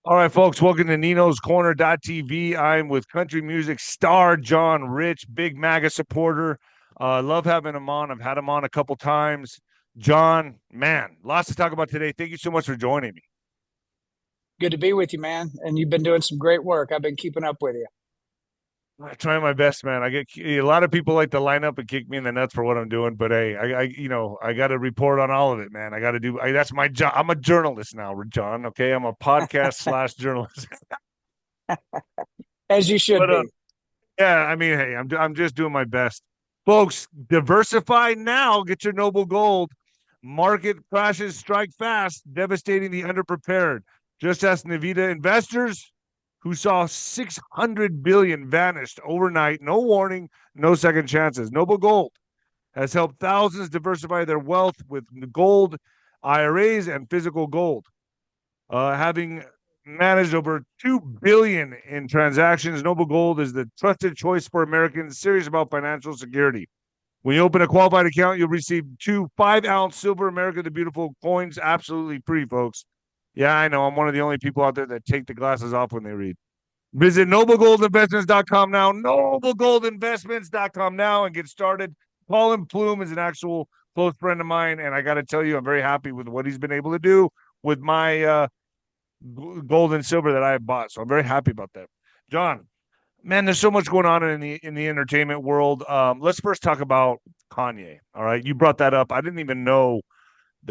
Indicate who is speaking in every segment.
Speaker 1: All right, folks, welcome to Nino's Corner.tv. I'm with country music star John Rich, big MAGA supporter. Love having him on. I've had him on a couple times. John, man, lots to talk about today. Thank you so much for joining me.
Speaker 2: Good to be with you, man. And you've been doing some great work. I've been keeping up with you.
Speaker 1: I'm trying my best, man. I get a lot of people like to line up and kick me in the nuts for what I'm doing, but hey, I got to report on all of it, man. I got to do. That's my job. I'm a journalist now, John. Okay, I'm a podcast slash journalist.
Speaker 2: As you should
Speaker 1: But
Speaker 2: be.
Speaker 1: yeah, I mean, hey, I'm just doing my best. Folks, diversify now. Get your noble gold. Market crashes strike fast, devastating the underprepared. Just ask Nvidia investors who saw 600 billion vanished overnight. No warning, no second chances. Noble Gold has helped thousands diversify their wealth with gold, IRAs, and physical gold. Having managed over 2 billion in transactions, Noble Gold is the trusted choice for Americans serious about financial security. When you open a qualified account, you'll receive 2 5-ounce silver America the Beautiful coins absolutely free, folks. Yeah, I know. I'm one of the only people out there that take the glasses off when they read. Visit noblegoldinvestments.com now, noblegoldinvestments.com now, and get started. Colin Plume is an actual close friend of mine, and I got to tell you, I'm very happy with what he's been able to do with my gold and silver that I have bought. So I'm very happy about that. John, man, there's so much going on in the entertainment world. Let's first talk about Kanye. All right, you brought that up. I didn't even know.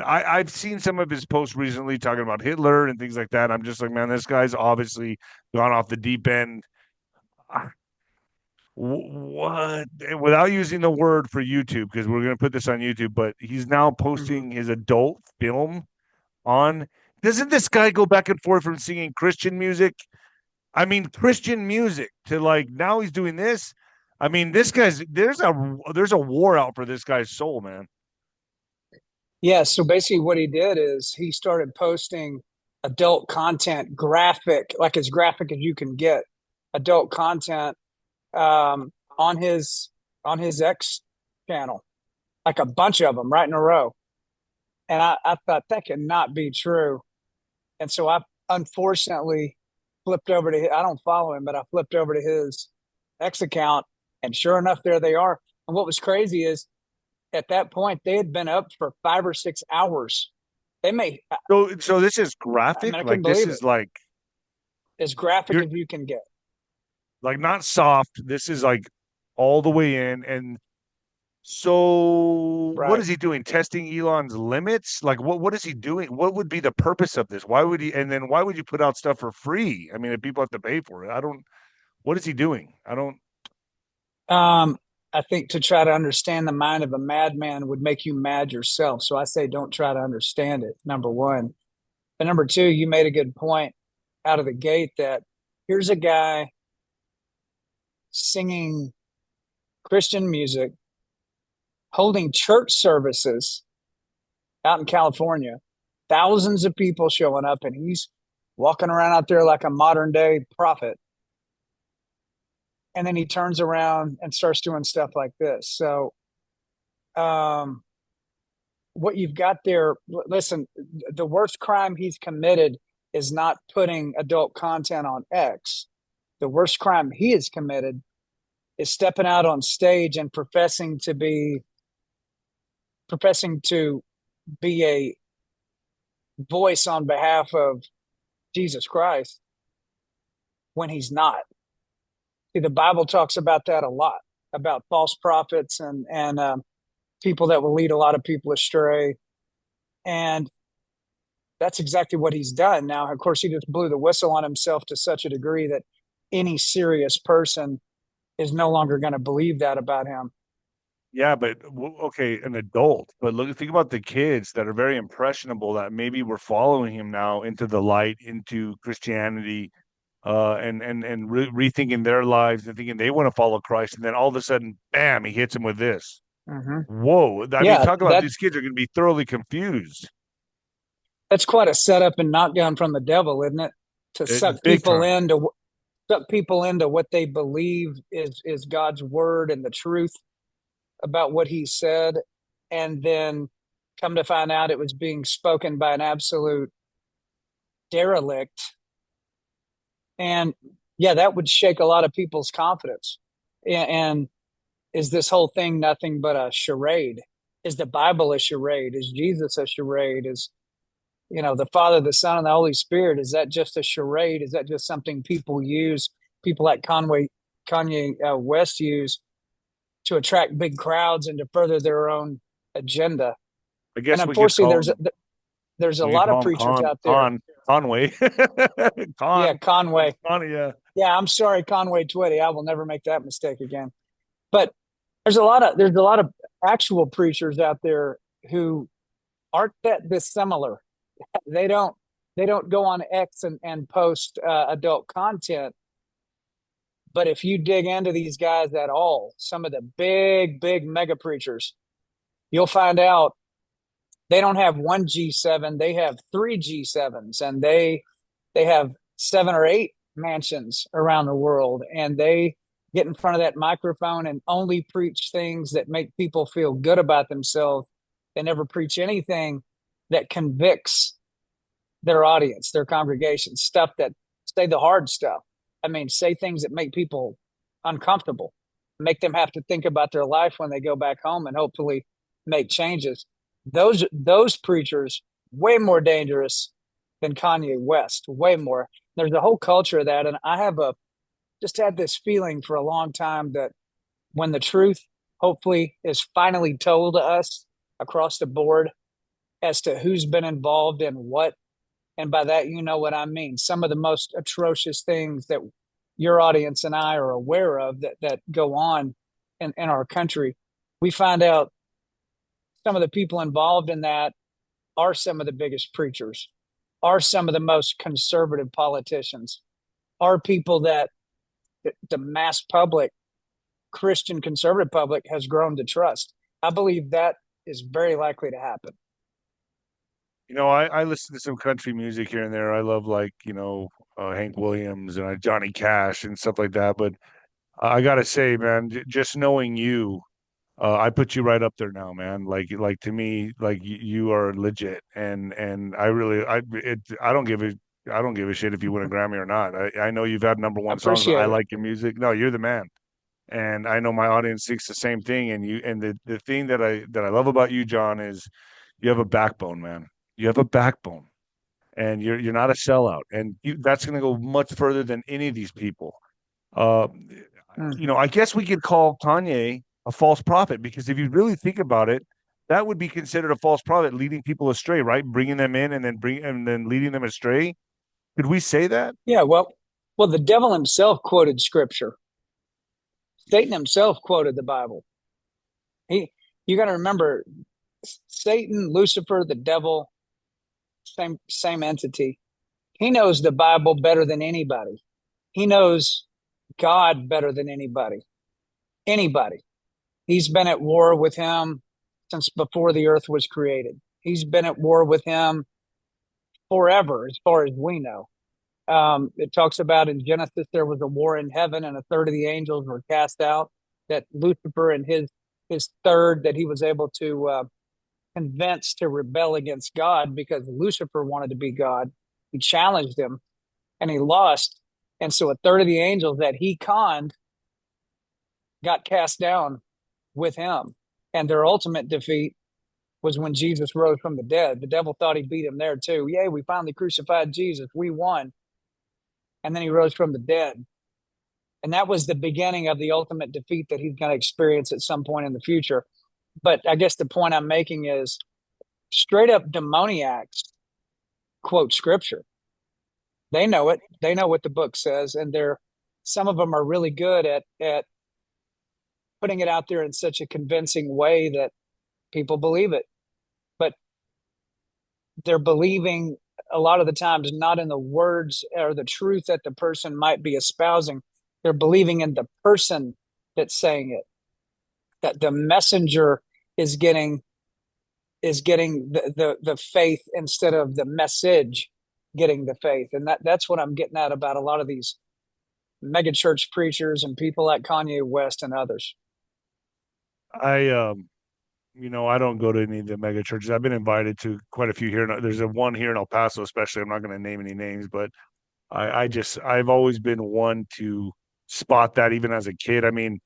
Speaker 1: I've seen some of his posts recently talking about Hitler and things like that. I'm just like, man, this guy's obviously gone off the deep end. What? Without using the word for YouTube, because we're going to put this on YouTube, but he's now
Speaker 2: Mhm.
Speaker 1: posting his adult film on. Doesn't this guy go back and forth from singing Christian music? I mean, Christian music to like now he's doing this. I mean, this guy's there's a war out for this guy's soul, man.
Speaker 2: Yeah. So basically, what he did is he started posting adult content, graphic, like as graphic as you can get, adult content on his X channel, like a bunch of them right in a row. And I thought that cannot be true. And so I unfortunately flipped over to I don't follow him, but I flipped over to his X account, and sure enough, there they are. And what was crazy is at that point they had been up for 5 or 6 hours. They may,
Speaker 1: So this is
Speaker 2: I mean,
Speaker 1: graphic,
Speaker 2: I couldn't
Speaker 1: like this
Speaker 2: believe it.
Speaker 1: is like
Speaker 2: As graphic
Speaker 1: you're
Speaker 2: as you can get.
Speaker 1: like not soft. This is like all the way in. And so what
Speaker 2: Right.
Speaker 1: is he doing? Testing Elon's limits? Like what is he doing? What would be the purpose of this? Why would he and then why would you put out stuff for free? I mean, if people have to pay for it, I don't what is he doing? I don't
Speaker 2: Um, I think to try to understand the mind of a madman would make you mad yourself. So I say don't try to understand it, number one. But number two, you made a good point out of the gate that here's a guy singing Christian music, holding church services out in California, thousands of people showing up, and he's walking around out there like a modern day prophet. And then he turns around and starts doing stuff like this. So, um, what you've got there, listen, the worst crime he's committed is not putting adult content on X. The worst crime he has committed is stepping out on stage and professing to be a voice on behalf of Jesus Christ when he's not. See, the Bible talks about that a lot, about false prophets and people that will lead a lot of people astray. And that's exactly what he's done. Now, of course, he just blew the whistle on himself to such a degree that any serious person is no longer going to believe that about him.
Speaker 1: yeah, but okay, an adult. But look, think about the kids that are very impressionable that maybe were following him now into the light, into Christianity, and rethinking their lives and thinking they want to follow Christ, and then all of a sudden, bam, he hits him with this.
Speaker 2: Mm-hmm.
Speaker 1: Whoa! I mean,
Speaker 2: Yeah,
Speaker 1: talk about these kids are going to be thoroughly confused,
Speaker 2: that's quite a setup and knockdown from the devil, isn't it? To
Speaker 1: big time.
Speaker 2: suck people into what they believe is God's word and the truth about what he said, and then come to find out it was being spoken by an absolute derelict And yeah, that would shake a lot of people's confidence. And is this whole thing nothing but a charade? Is the Bible a charade? Is Jesus a charade? Is, the Father, the Son, and the Holy Spirit, is that just a charade? Is that just something people use, people like Kanye West use to attract big crowds and to further their own agenda?
Speaker 1: I
Speaker 2: And
Speaker 1: guess we could
Speaker 2: unfortunately,
Speaker 1: call him,
Speaker 2: there's a
Speaker 1: we could
Speaker 2: lot of
Speaker 1: call him
Speaker 2: preachers out there.
Speaker 1: Conway.
Speaker 2: Yeah,
Speaker 1: Con,
Speaker 2: Conway.
Speaker 1: yeah.
Speaker 2: Yeah, I'm sorry, 𝗂𝗂𝗂𝗧𝗂𝗏. I will never make that mistake again. But there's a lot of actual preachers out there who aren't that dissimilar. They don't they don't go on X and post adult content. But if you dig into these guys at all, some of the big mega preachers, you'll find out they don't have one G7, they have three G7s, and they have 7 or 8 mansions around the world, and they get in front of that microphone and only preach things that make people feel good about themselves. They never preach anything that convicts their audience, their congregation, stuff that say the hard stuff. I mean, say things that make people uncomfortable, make them have to think about their life when they go back home and hopefully make changes. Those preachers way more dangerous than Kanye West, way more. There's a whole culture of that, and I have a just had this feeling for a long time that when the truth hopefully is finally told to us across the board as to who's been involved in what, and by that, you know what I mean. Some of the most atrocious things that your audience and I are aware of that go on in our country. We find out some of the people involved in that are some of the biggest preachers, are some of the most conservative politicians, are people that the mass public, Christian conservative public, has grown to trust. I believe that is very likely to happen.
Speaker 1: I listen to some country music here and there. I love like, Hank Williams and Johnny Cash and stuff like that. But I gotta say, man, just knowing you, I put you right up there now, man. Like to me, like you are legit, and I don't give a shit if you win a Grammy or not. I know you've had number
Speaker 2: I
Speaker 1: one songs. I
Speaker 2: appreciate it.
Speaker 1: like your music. No, you're the man, and I know my audience thinks the same thing. And the thing that I love about you, John, is you have a backbone, man. You have a backbone, and you're not a sellout, and that's going to go much further than any of these people. Uh,
Speaker 2: Mm.
Speaker 1: I guess we could call Kanye a false prophet because if you really think about it, that would be considered a false prophet, leading people astray, right? Bringing them in and then leading them astray. Could we say that?
Speaker 2: Yeah, well, the devil himself quoted scripture. Satan himself quoted the Bible. He, you got to remember, Satan, Lucifer, the devil, same entity. He knows the Bible better than anybody. He knows God better than anybody. Anybody. He's been at war with him since before the earth was created. He's been at war with him forever, as far as we know. It talks about in Genesis there was a war in heaven, and a third of the angels were cast out. That Lucifer and his third that he was able to convince to rebel against God because Lucifer wanted to be God. He challenged him, and he lost. And so a third of the angels that he conned got cast down with him. And their ultimate defeat was when Jesus rose from the dead. The devil thought he beat him there too. Yay, we finally crucified Jesus. We won. And then he rose from the dead. And that was the beginning of the ultimate defeat that he's going to experience at some point in the future. But I guess the point I'm making is straight up demoniacs quote scripture. They know it. They know what the book says, and some of them are really good at putting it out there in such a convincing way that people believe it. But they're believing a lot of the times not in the words or the truth that the person might be espousing. They're believing in the person that's saying it. That the messenger is getting the faith instead of the message getting the faith. And that's what I'm getting at about a lot of these mega church preachers and people like Kanye West and others.
Speaker 1: I I don't go to any of the mega churches. I've been invited to quite a few here. There's a one here in El Paso, especially. I'm not going to name any names, but I've always been one to spot that even as a kid. I mean,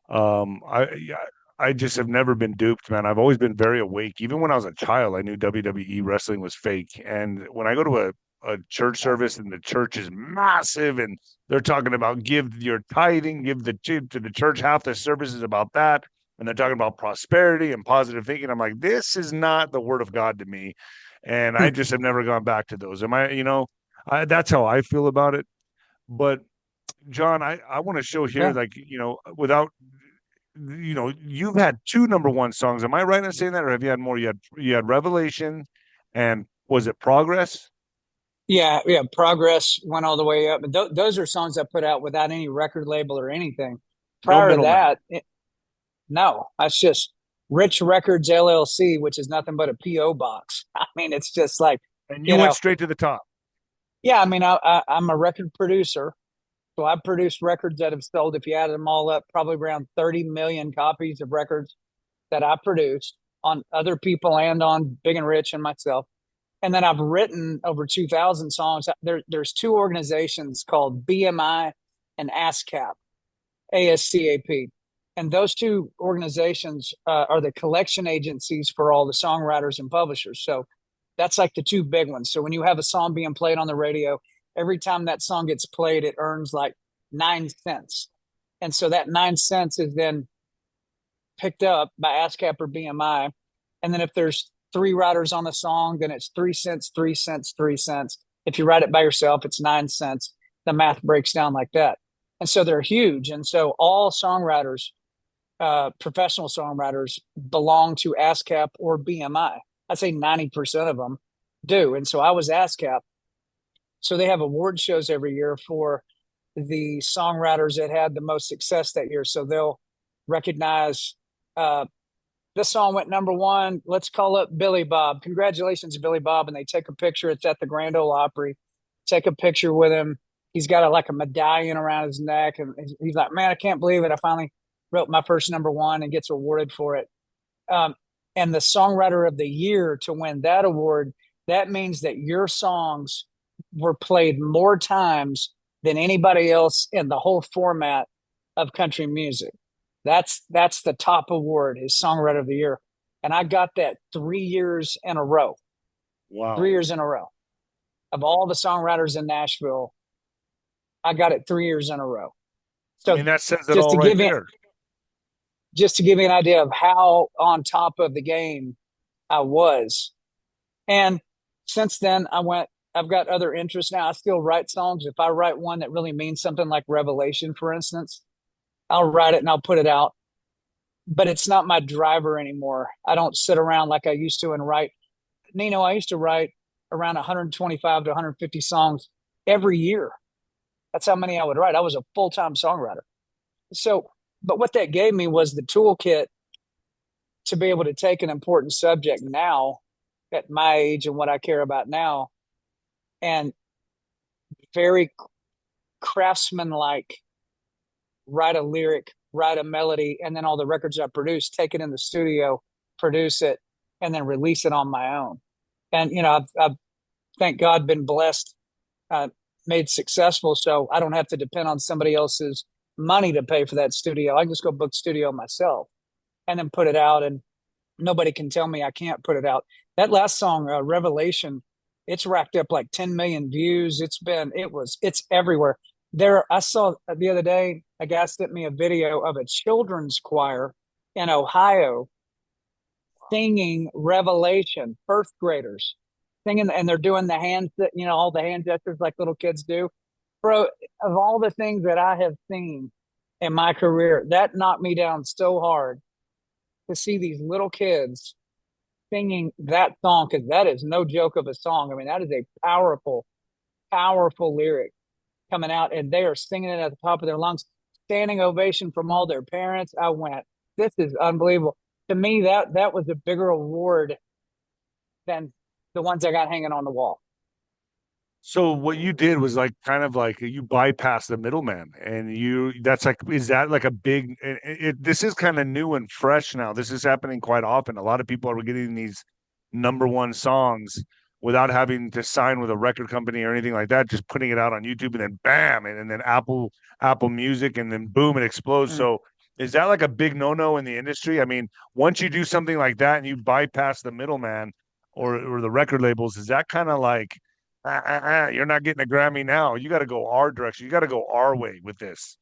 Speaker 1: yeah, I just have never been duped, man. I've always been very awake. Even when I was a child, I knew WWE wrestling was fake. And when I go to a church service and the church is massive and they're talking about give your tithing, give the to the church, half the service is about that. And they're talking about prosperity and positive thinking. I'm like, this is not the word of God to me. And I just have never gone back to those. Am I, that's how I feel about it. But John, I want to show here,
Speaker 2: Yeah.
Speaker 1: like, without, you've had two number one songs. Am I right in saying that, or have you had more? You had Revelation, and was it Progress?
Speaker 2: Yeah, yeah. Progress went all the way up. And those are songs I put out without any record label or anything.
Speaker 1: No
Speaker 2: Prior to
Speaker 1: middleman.
Speaker 2: that, no, that's just Rich Records LLC, which is nothing but a PO box. I mean, it's just like,
Speaker 1: And you
Speaker 2: you
Speaker 1: went
Speaker 2: know,
Speaker 1: straight to the top.
Speaker 2: yeah. I mean, I'm a record producer, so I've produced records that have sold, if you added them all up, probably around 30 million copies of records that I produced on other people and on Big and Rich and myself. And then I've written over 2,000 songs. There's two organizations called BMI and ASCAP, ASCAP. And those two organizations are the collection agencies for all the songwriters and publishers. So that's like the two big ones. So when you have a song being played on the radio, every time that song gets played, it earns like 9 cents. And so that 9 cents is then picked up by ASCAP or BMI. And then if there's three writers on the song, then it's 3 cents, 3 cents, 3 cents. If you write it by yourself, it's 9 cents. The math breaks down like that. And so they're huge. And so all songwriters, professional songwriters, belong to ASCAP or BMI. I'd say 90% of them do. And so I was ASCAP. So they have award shows every year for the songwriters that had the most success that year. So they'll recognize this song went number one. Let's call up Billy Bob. Congratulations, Billy Bob. And they take a picture. It's at the Grand Ole Opry. Take a picture with him. He's got like a medallion around his neck. And he's like, man, I can't believe it. I finally wrote my first number one, and gets awarded for it. Um, and the songwriter of the year to win that award, that means that your songs were played more times than anybody else in the whole format of country music. That's the top award, is songwriter of the year. And I got that 3 years in a row.
Speaker 1: Wow.
Speaker 2: 3 years in a row. Of all the songwriters in Nashville, I got it 3 years in a row.
Speaker 1: I
Speaker 2: So
Speaker 1: mean, that says it
Speaker 2: just
Speaker 1: all
Speaker 2: to
Speaker 1: right
Speaker 2: give you
Speaker 1: there.
Speaker 2: just to give you an idea of how on top of the game I was. And since then I've got other interests now. I still write songs. If I write one that really means something, like Revelation, for instance, I'll write it and I'll put it out. But it's not my driver anymore. I don't sit around like I used to and write. Nino, I used to write around 125 to 150 songs every year. That's how many I would write. I was a full-time songwriter. So, but what that gave me was the toolkit to be able to take an important subject now at my age and what I care about now, and very craftsman-like write a lyric, write a melody, and then all the records I produce, take it in the studio, produce it, and then release it on my own. And I've thank God been blessed, made successful, so I don't have to depend on somebody else's money to pay for that studio. I can just go book studio myself and then put it out, and nobody can tell me I can't put it out. That last song, Revelation, it's racked up like 10 million views. It's everywhere. I saw the other day, a guy sent me a video of a children's choir in Ohio singing Revelation, first graders singing, and they're doing the hands that, all the hand gestures like little kids do. Bro, of all the things that I have seen in my career, that knocked me down so hard to see these little kids singing that song, because that is no joke of a song. I mean, that is a powerful, powerful lyric coming out, and they are singing it at the top of their lungs. Standing ovation from all their parents. I went, this is unbelievable. To me, that was a bigger award than the ones I got hanging on the wall.
Speaker 1: So what you did was like kind of like you bypassed the middleman, and that's like, is that like a big, this is kind of new and fresh now. This is happening quite often. A lot of people are getting these number one songs without having to sign with a record company or anything like that, just putting it out on YouTube and then bam, and then Apple Music, and then boom, it explodes.
Speaker 2: Mm.
Speaker 1: So is that like a big no-no in the industry? I mean, once you do something like that and you bypass the middleman or the record labels, is that kind of like you're not getting a Grammy now? You got to go our direction. You got to go our way with this.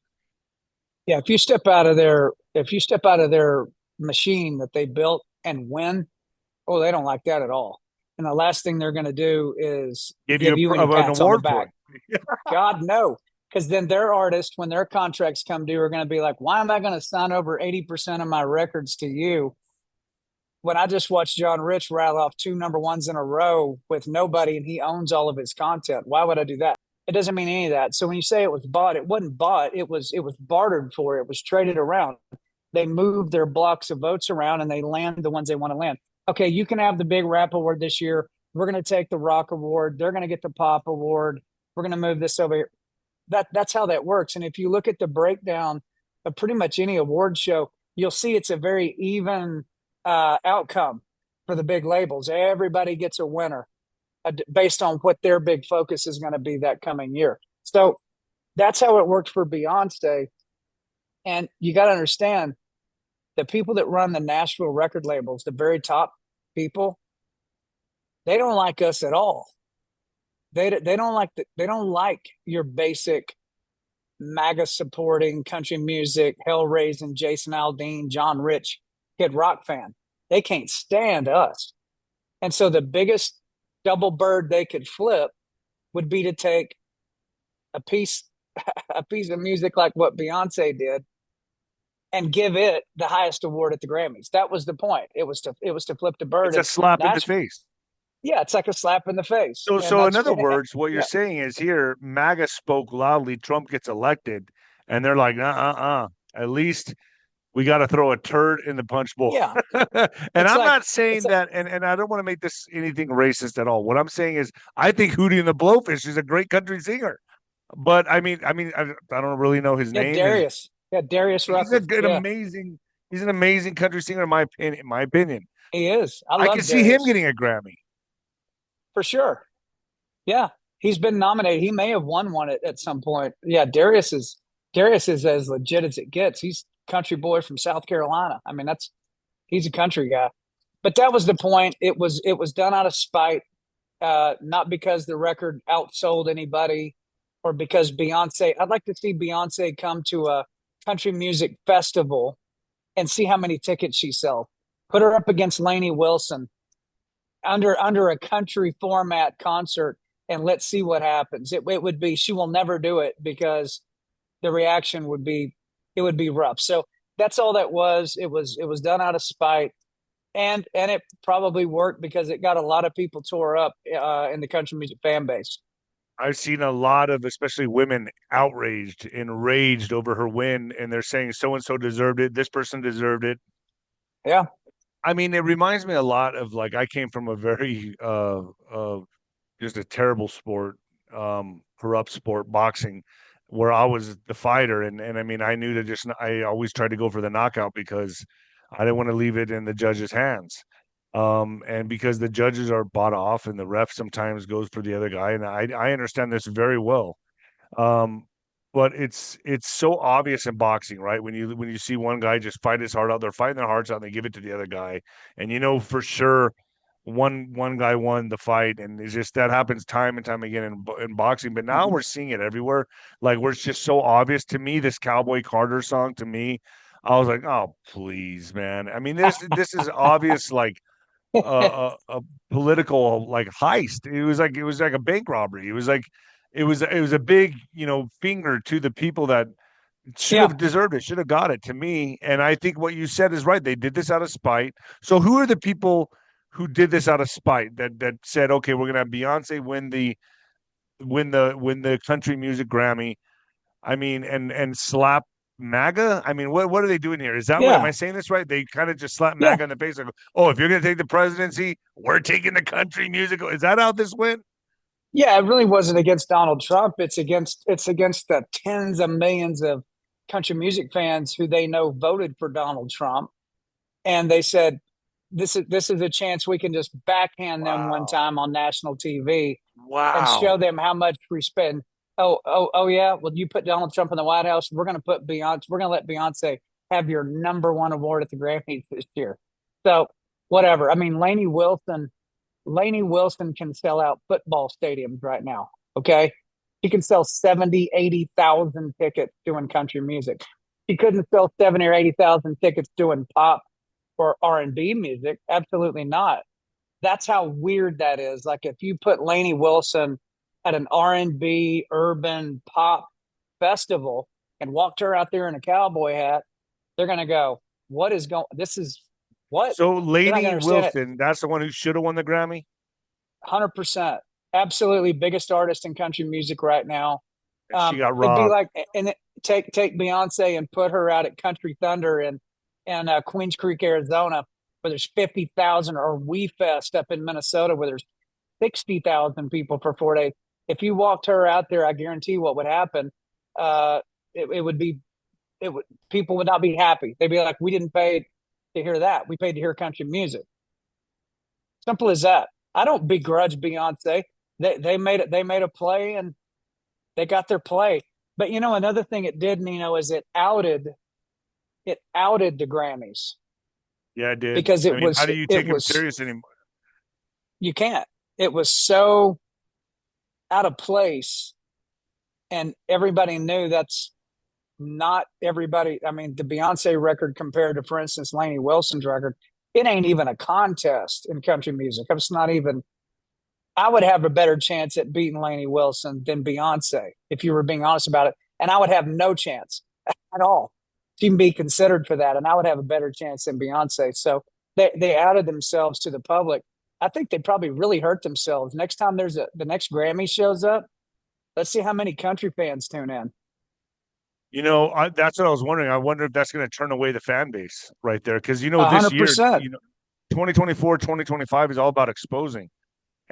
Speaker 2: Yeah, if you step out of their machine that they built and win, oh, they don't like that at all. And the last thing they're going to do is
Speaker 1: Give you
Speaker 2: give you any
Speaker 1: an
Speaker 2: pats on the
Speaker 1: award for
Speaker 2: back.
Speaker 1: it.
Speaker 2: God, no. Because then their artists, when their contracts come due, are going to be like, why am I going to sign over 80% of my records to you when I just watched John Rich rattle off 2 number ones in a row with nobody and he owns all of his content? Why would I do that? It doesn't mean any of that. So when you say it was bought, it wasn't bought. It was bartered for. It was traded around. They move their blocks of votes around and they land the ones they want to land. Okay, you can have the big rap award this year. We're going to take the rock award. They're going to get the pop award. We're going to move this over here. That's how that works. And if you look at the breakdown of pretty much any award show, you'll see it's a very even outcome for the big labels. Everybody gets a winner based on what their big focus is going to be that coming year. So that's how it worked for Beyonce. And you got to understand the people that run the Nashville record labels, the very top people, they don't like us at all. They don't like your basic MAGA supporting country music, hell raising Jason Aldean, John Rich, Kid Rock fan. They can't stand us. And so the biggest double bird they could flip would be to take a piece of music like what Beyonce did and give it the highest award at the Grammys. That was the point. It was to flip the bird.
Speaker 1: It's a slap in the face.
Speaker 2: Yeah, it's like a slap in the face.
Speaker 1: So in other words, what you're saying is here, MAGA spoke loudly, Trump gets elected, and they're like, at least we got to throw a turd in the punch bowl.
Speaker 2: Yeah.
Speaker 1: And I'm not saying that, and I don't want to make this anything racist at all. What I'm saying is, I think _Ghoutie and the Blowfish is a great country singer. But I don't really know his name.
Speaker 2: Darius. Darius Rucker.
Speaker 1: He's an amazing country singer, in my opinion.
Speaker 2: He is.
Speaker 1: I can see him getting a Grammy.
Speaker 2: For sure. Yeah. He's been nominated. He may have won one at some point. Yeah, Darius is as legit as it gets. He's a country boy from South Carolina. I mean, he's a country guy. But that was the point. It was done out of spite, not because the record outsold anybody or because Beyonce. I'd like to see Beyonce come to a country music festival and see how many tickets she sells. Put her up against Lainey Wilson under a country format concert, and let's see what happens. It would be, she will never do it because the reaction would be rough. So that's all that was. It was done out of spite, and it probably worked because it got a lot of people tore up in the country music fan base.
Speaker 1: I've seen a lot of, especially women, enraged over her win, and they're saying so and so deserved it. This person deserved it.
Speaker 2: Yeah.
Speaker 1: I mean, it reminds me a lot of, like, I came from a very just a terrible sport, corrupt sport, boxing, where I was the fighter, and I mean, I knew I always tried to go for the knockout because I didn't want to leave it in the judge's hands. And because the judges are bought off and the ref sometimes goes for the other guy, and I understand this very well. But it's so obvious in boxing, right? When you see one guy just fight his heart out, they're fighting their hearts out, and they give it to the other guy, and for sure one guy won the fight, and it's just that happens time and time again in boxing. But now we're seeing it everywhere, like where it's just so obvious. To me, this Cowboy Carter song, to me, I was like, oh please, man. I mean, this is obvious, like a political like heist. It was like a bank robbery. It was a big, finger to the people that should have deserved it, should have got it, to me. And I think what you said is right. They did this out of spite. So who are the people who did this out of spite that said, okay, we're gonna have Beyonce win the country music Grammy? I mean, and slap MAGA? I mean, what are they doing here? Is that what, am I saying this right? They kind of just slap MAGA in the face, like, oh, if you're going to take the presidency, we're taking the country music. Is that how this went?
Speaker 2: Yeah, it really wasn't against Donald Trump. It's against the tens of millions of country music fans who they know voted for Donald Trump. And they said, this is a chance we can just backhand them one
Speaker 1: Wow.
Speaker 2: time on national TV and show
Speaker 1: Wow.
Speaker 2: them how much respect. Oh yeah. Well, you put Donald Trump in the White House. We're going to put Beyonce. We're going to let Beyonce have your number one award at the Grammys this year. So whatever. I mean, Lainey Wilson can sell out football stadiums right now. Okay. She can sell 70, 80,000 tickets doing country music. She couldn't sell 70 or 80,000 tickets doing pop or R&B music. Absolutely not. That's how weird that is. Like if you put Lainey Wilson at an R&B urban pop festival and walked her out there in a cowboy hat, they're going to go, what is going, this is what?
Speaker 1: So
Speaker 2: They're not going to
Speaker 1: Lainey
Speaker 2: understand it.
Speaker 1: Wilson, that's the one who should have won the Grammy.
Speaker 2: 100%. Absolutely biggest artist in country music right now.
Speaker 1: And she got
Speaker 2: It'd be
Speaker 1: robbed.
Speaker 2: like, and take Beyonce and put her out at Country Thunder in Queens Creek, Arizona, where there's 50,000, or We Fest up in Minnesota, where there's 60,000 people for 4 days. If you walked her out there, I guarantee what would happen. Uh, it would be, it would, people would not be happy. They'd be like, we didn't pay to hear that. We paid to hear country music. Simple as that. I don't begrudge Beyonce. They made it. They made a play and they got their play. But you know, another thing it did, Nino, is it outed the Grammys
Speaker 1: Yeah, it did.
Speaker 2: because
Speaker 1: I mean, how do you
Speaker 2: it
Speaker 1: take him
Speaker 2: was
Speaker 1: serious anymore?
Speaker 2: you can't. It was so out of place, and everybody knew that's not everybody. I mean, the Beyonce record compared to, for instance, Lainey Wilson's record, it ain't even a contest in country music. It's not even. I would have a better chance at beating Lainey Wilson than Beyonce, if you were being honest about it. And I would have no chance at all to even be considered for that. And I would have a better chance than Beyonce. So they outed themselves to the public. I think they probably really hurt themselves. Next time the next Grammy shows up, let's see how many country fans tune in.
Speaker 1: That's what I was wondering. I wonder if that's going to turn away the fan base right there. Because,
Speaker 2: A
Speaker 1: this
Speaker 2: hundred
Speaker 1: year,
Speaker 2: percent.
Speaker 1: 2024, 2025 is all about exposing.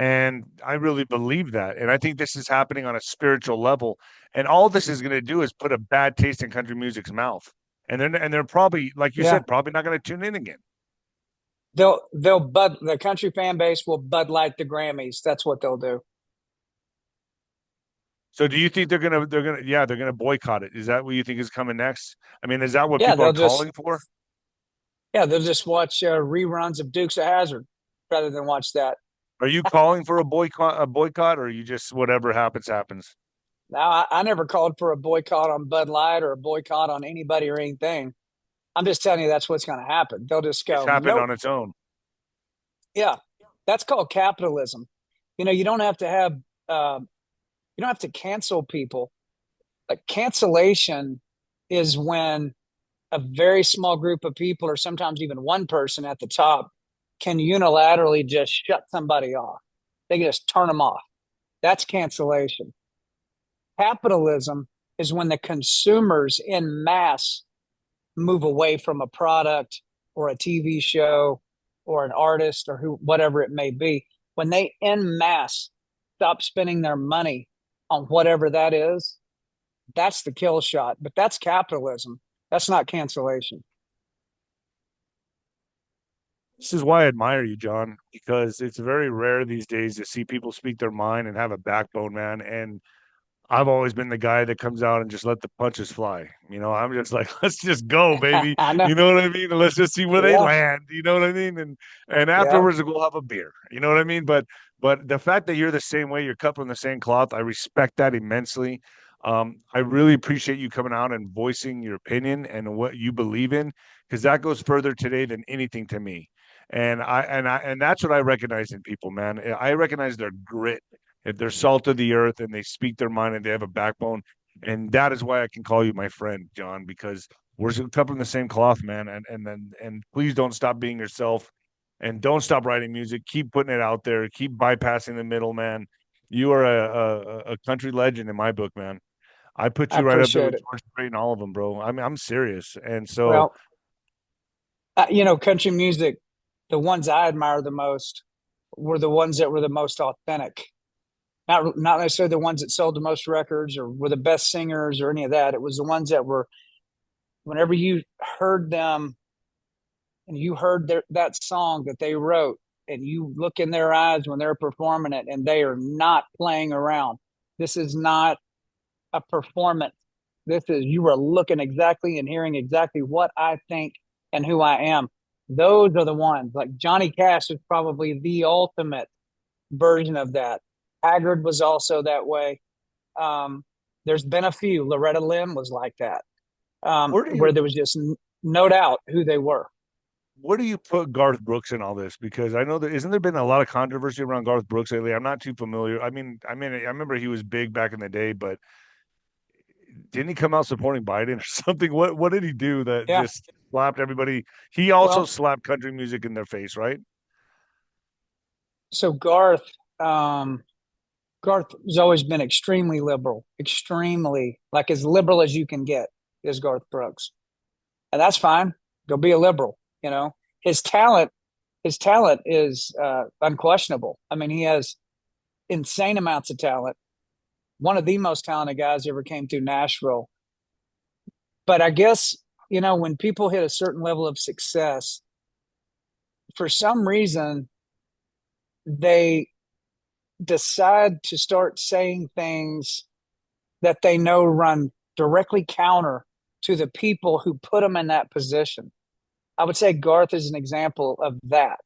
Speaker 1: And I really believe that. And I think this is happening on a spiritual level. And all this is going to do is put a bad taste in country music's mouth. And they're probably, like you
Speaker 2: Yeah.
Speaker 1: said, probably not going to tune in again.
Speaker 2: The country fan base will Bud Light the Grammys. That's what they'll do.
Speaker 1: So do you think they're gonna boycott it? Is that what you think is coming next? I mean, is that what
Speaker 2: Yeah,
Speaker 1: people are
Speaker 2: they'll just
Speaker 1: calling for?
Speaker 2: they'll just watch reruns of Dukes of Hazzard rather than watch that.
Speaker 1: Are you calling for a boycott, or you just whatever happens happens?
Speaker 2: Now, I never called for a boycott on Bud Light or a boycott on anybody or anything. I'm just telling you that's what's going to happen. They'll just
Speaker 1: It's
Speaker 2: go,
Speaker 1: happened
Speaker 2: nope.
Speaker 1: on its own.
Speaker 2: Yeah, that's called capitalism. You don't have to have, you don't have to cancel people. Like cancellation is when a very small group of people, or sometimes even one person at the top, can unilaterally just shut somebody off. They can just turn them off. That's cancellation. Capitalism is when the consumers in mass move away from a product or a TV show or an artist or whatever it may be. When they en masse stop spending their money on whatever that is, that's the kill shot. But that's capitalism. That's not cancellation.
Speaker 1: This is why I admire you, John, because it's very rare these days to see people speak their mind and have a backbone, man. And I've always been the guy that comes out and just let the punches fly. I'm just like, let's just go, baby.
Speaker 2: I know.
Speaker 1: You know what I mean? And let's just see where they
Speaker 2: Yeah.
Speaker 1: land. You know what I mean? And
Speaker 2: Yeah.
Speaker 1: afterwards we'll have a beer. You know what I mean? But the fact that you're the same way, you're cut from the same cloth, I respect that immensely. I really appreciate you coming out and voicing your opinion and what you believe in, because that goes further today than anything to me. And that's what I recognize in people, man. I recognize their grit, if they're salt of the earth and they speak their mind and they have a backbone. And that is why I can call you my friend, John, because we're cut from the same cloth, man. And please don't stop being yourself, and don't stop writing music. Keep putting it out there. Keep bypassing the middleman. You are a country legend in my book, man. I put
Speaker 2: I
Speaker 1: you right up there
Speaker 2: appreciate
Speaker 1: with
Speaker 2: it.
Speaker 1: George Strait and all of them, bro. I mean, I'm serious. And so,
Speaker 2: Well, country music, the ones I admire the most were the ones that were the most authentic. Not necessarily the ones that sold the most records or were the best singers or any of that. It was the ones that were, whenever you heard them, and you heard that song that they wrote, and you look in their eyes when they're performing it, and they are not playing around. This is not a performance. This is, you are looking exactly and hearing exactly what I think and who I am. Those are the ones. Like Johnny Cash is probably the ultimate version of that. Haggard was also that way. There's been a few. Loretta Lynn was like that,
Speaker 1: Where do
Speaker 2: where
Speaker 1: you
Speaker 2: there was just no doubt who they were.
Speaker 1: where do you put Garth Brooks in all this? Because I know that isn't there been a lot of controversy around Garth Brooks lately? I'm not too familiar. I remember he was big back in the day, but didn't he come out supporting Biden or something? What did he do that
Speaker 2: Yeah.
Speaker 1: just slapped everybody? He also
Speaker 2: Well,
Speaker 1: slapped country music in their face, right?
Speaker 2: so Garth has always been extremely liberal, extremely, like, as liberal as you can get is Garth Brooks. And that's fine. Go be a liberal. You know, his talent, his talent is unquestionable. I mean, he has insane amounts of talent. One of the most talented guys ever came through Nashville. But I guess, you know, when people hit a certain level of success, for some reason, they decide to start saying things that they know run directly counter to the people who put them in that position. I would say Garth is an example of that.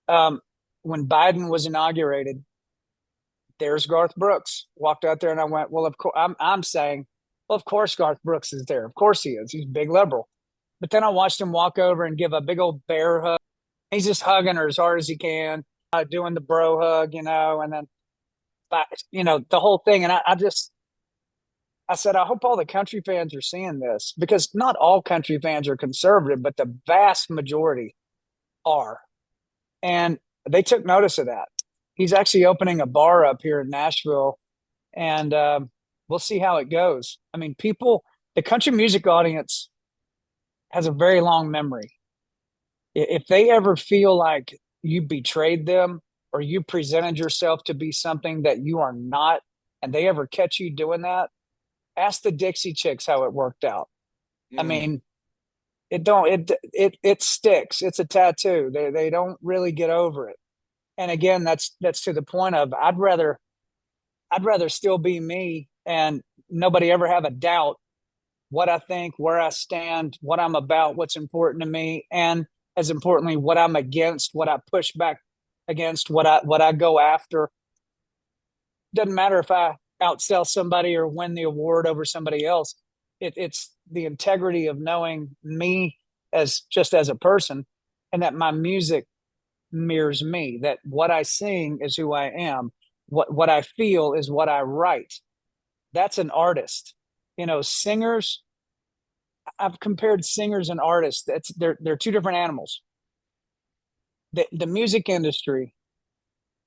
Speaker 2: Um, when Biden was inaugurated, there's Garth Brooks walked out there, and I went, well, of course, I'm saying, well, of course Garth Brooks is there. Of course he is. He's a big liberal. But then I watched him walk over and give a big old bear hug. He's just hugging her as hard as he can, doing the bro hug, you know, and then, you know, the whole thing. And I said, I hope all the country fans are seeing this, because not all country fans are conservative, but the vast majority are. And they took notice of that. He's actually opening a bar up here in Nashville, and we'll see how it goes. I mean, the country music audience has a very long memory. If they ever feel like you betrayed them or you presented yourself to be something that you are not, and they ever catch you doing that, ask the Dixie Chicks how it worked out. I mean, it sticks. It's a tattoo. They don't really get over it. And again, that's to the point of I'd rather still be me and nobody ever have a doubt what I think, where I stand, what I'm about, what's important to me, and as importantly, what I'm against, what I push back against, what I go after. Doesn't matter if I outsell somebody or win the award over somebody else. It's the integrity of knowing me as just as a person, and that my music mirrors me, that what I sing is who I am, what I feel is what I write. That's an artist. You know, singers, I've compared singers and artists. They're two different animals. The music industry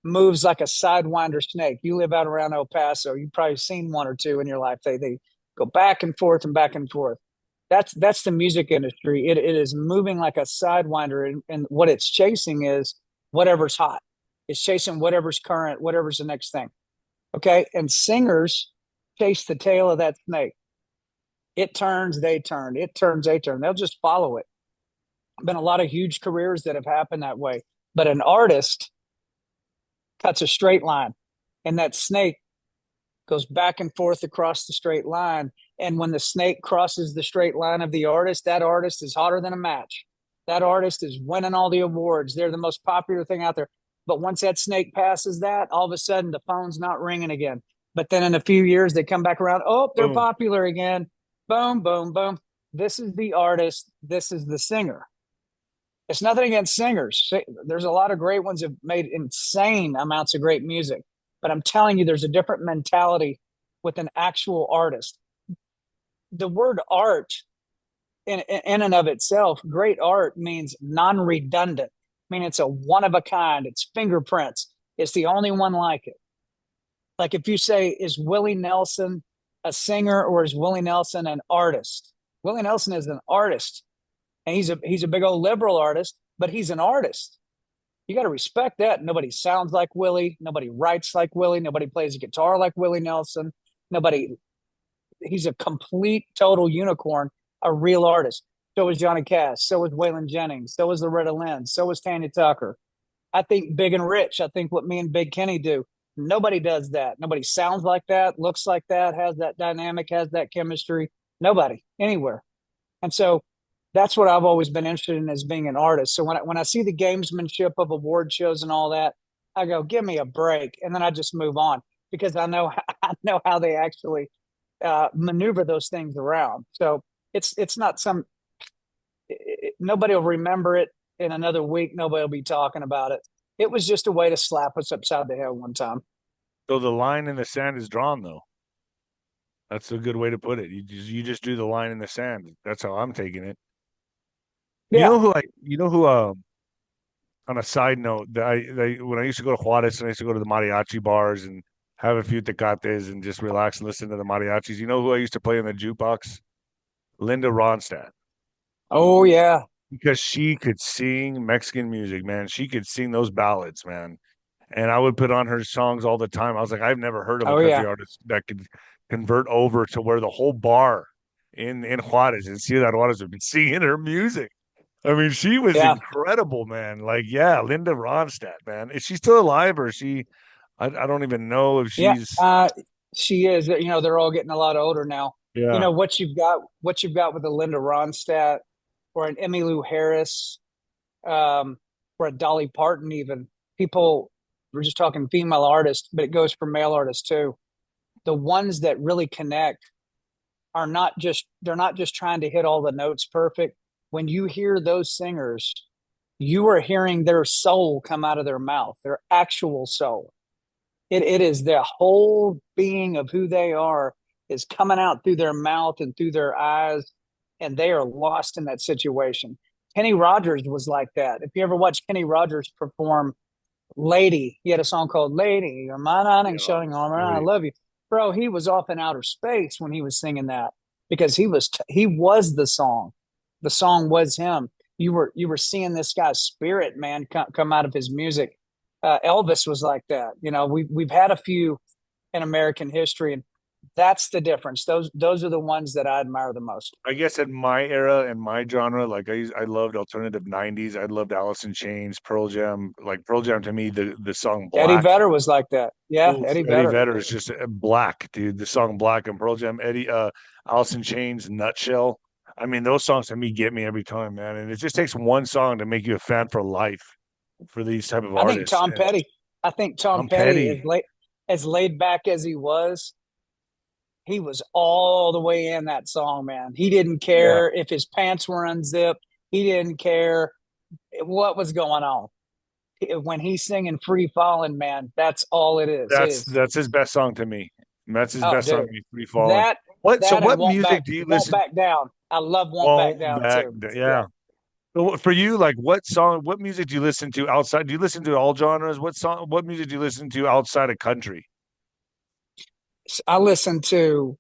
Speaker 2: moves like a sidewinder snake. You live out around El Paso, you've probably seen one or two in your life. They go back and forth and back and forth. That's the music industry. It is moving like a sidewinder, and what it's chasing is whatever's hot. It's chasing whatever's current, whatever's the next thing. Okay, and singers chase the tail of that snake. It turns, they turn. It turns, they turn. They'll just follow it. Been a lot of huge careers that have happened that way. But an artist cuts a straight line, and that snake goes back and forth across the straight line. And when the snake crosses the straight line of the artist, that artist is hotter than a match. That artist is winning all the awards. They're the most popular thing out there. But once that snake passes that, all of a sudden the phone's not ringing again. But then in a few years, they come back around. Oh, they're popular again. Boom, boom, boom. This is the artist. This is the singer. It's nothing against singers. There's a lot of great ones that have made insane amounts of great music. But I'm telling you, there's a different mentality with an actual artist. The word art, in and of itself, great art means non-redundant. I mean, it's a one of a kind. It's fingerprints. It's the only one like it. Like if you say, is Willie Nelson a singer or is Willie Nelson an artist? Willie Nelson is an artist, and he's a big old liberal artist, but he's an artist. You got to respect that. Nobody sounds like Willie. Nobody writes like Willie. Nobody plays a guitar like Willie Nelson. He's a complete, total unicorn, a real artist. So was Johnny Cash. So was Waylon Jennings. So was Loretta Lynn. So was Tanya Tucker. I think Big and Rich. I think what me and Big Kenny do. Nobody does that. Nobody sounds like that, looks like that, has that dynamic, has that chemistry. Nobody anywhere. And so that's what I've always been interested in as being an artist. So when I see the gamesmanship of award shows and all that, I go, give me a break, and then I just move on because I know I know how they actually maneuver those things around. So it's not some nobody will remember it in another week. Nobody will be talking about it. It was just a way to slap us upside the head one time.
Speaker 1: So the line in the sand is drawn, though. That's a good way to put it. You just do the line in the sand. That's how I'm taking it.
Speaker 2: Yeah.
Speaker 1: You know who on a side note, when I used to go to Juarez and I used to go to the mariachi bars and have a few tecates and just relax and listen to the mariachis. You know who I used to play in the jukebox? Linda Ronstadt.
Speaker 2: Oh yeah.
Speaker 1: Because she could sing Mexican music, man. She could sing those ballads, man. And I would put on her songs all the time. I was like, I've never heard of a
Speaker 2: Oh
Speaker 1: country
Speaker 2: yeah.
Speaker 1: artist that could convert over to where the whole bar in Juarez and Ciudad Juarez would be singing her music. I mean, she was
Speaker 2: Yeah.
Speaker 1: incredible, man. Like, yeah, Linda Ronstadt, man. Is she still alive or is she? I don't even know if
Speaker 2: Yeah.
Speaker 1: she's.
Speaker 2: She is. You know, they're all getting a lot older now. You
Speaker 1: Yeah,
Speaker 2: know what you've got with a Linda Ronstadt or an Emmylou Harris, or a Dolly Parton. Even people, we're just talking female artists, but it goes for male artists too. The ones that really connect are not just they're not just trying to hit all the notes perfect. When you hear those singers, you are hearing their soul come out of their mouth, their actual soul. It is the whole being of who they are is coming out through their mouth and through their eyes, and they are lost in that situation. Kenny Rogers was like that. If you ever watch Kenny Rogers perform Lady, he had a song called Lady, you're my knight and
Speaker 1: yeah,
Speaker 2: showing armor, I
Speaker 1: really.
Speaker 2: love you. Bro, he was off in outer space when he was singing that because he was the song. The song was him. You were seeing this guy's spirit, man, come out of his music. Elvis was like that. You know, we've had a few in American history, and that's the difference. Those are the ones that I admire the most.
Speaker 1: I guess in my era and my genre, like I loved alternative '90s. I loved Alice in Chains, Pearl Jam. Like Pearl Jam to me, the song
Speaker 2: Eddie
Speaker 1: Black.
Speaker 2: Vedder was like that. Yeah,
Speaker 1: Oof,
Speaker 2: Eddie
Speaker 1: Eddie
Speaker 2: Vedder.
Speaker 1: Vedder is just black, dude. The song Black and Pearl Jam, Alice in Chains, Nutshell. I mean, those songs to me get me every time, man. And it just takes one song to make you a fan for life for these type of
Speaker 2: I think
Speaker 1: artists.
Speaker 2: Tom
Speaker 1: And
Speaker 2: Petty. I think Tom
Speaker 1: I'm
Speaker 2: Petty,
Speaker 1: petty.
Speaker 2: as laid back as he was all the way in that song, man. He didn't
Speaker 1: Yeah,
Speaker 2: care if his pants were unzipped. He didn't care what was going on. When he's singing "Free Falling," man, that's all it is. It is.
Speaker 1: that's his best song to me. That's his
Speaker 2: Oh,
Speaker 1: best song
Speaker 2: dude,
Speaker 1: to me, Free Falling.
Speaker 2: that
Speaker 1: What? So
Speaker 2: that and
Speaker 1: what music do you
Speaker 2: won't
Speaker 1: listen?
Speaker 2: back down. I love "Won't Back
Speaker 1: Won't
Speaker 2: Down"
Speaker 1: back.
Speaker 2: too. Yeah.
Speaker 1: Yeah. So for you, like what song, what music do you listen to outside? Do you listen to all genres? What music do you listen to outside of country?
Speaker 2: I listen to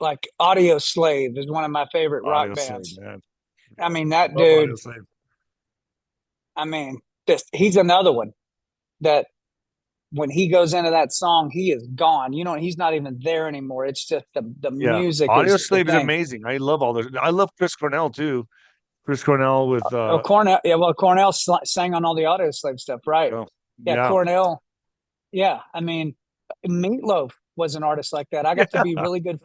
Speaker 2: like Audio Slave is one of my favorite rock
Speaker 1: Audio Slave,
Speaker 2: bands.
Speaker 1: man.
Speaker 2: I mean, that
Speaker 1: Love Audio
Speaker 2: dude,
Speaker 1: Slave.
Speaker 2: I mean, he's another one that when he goes into that song, he is gone. You know, he's not even there anymore. It's just the
Speaker 1: Yeah.
Speaker 2: music
Speaker 1: Audio
Speaker 2: is the
Speaker 1: Slave is
Speaker 2: thing.
Speaker 1: amazing. I love all this. I love Chris Cornell too. Chris Cornell with
Speaker 2: Oh, Cornell, yeah, well, Cornell sang on all the Audio Slave stuff, right?
Speaker 1: oh,
Speaker 2: Yeah,
Speaker 1: yeah.
Speaker 2: Cornell. Yeah, I mean, Meatloaf was an artist like that. I got to be really good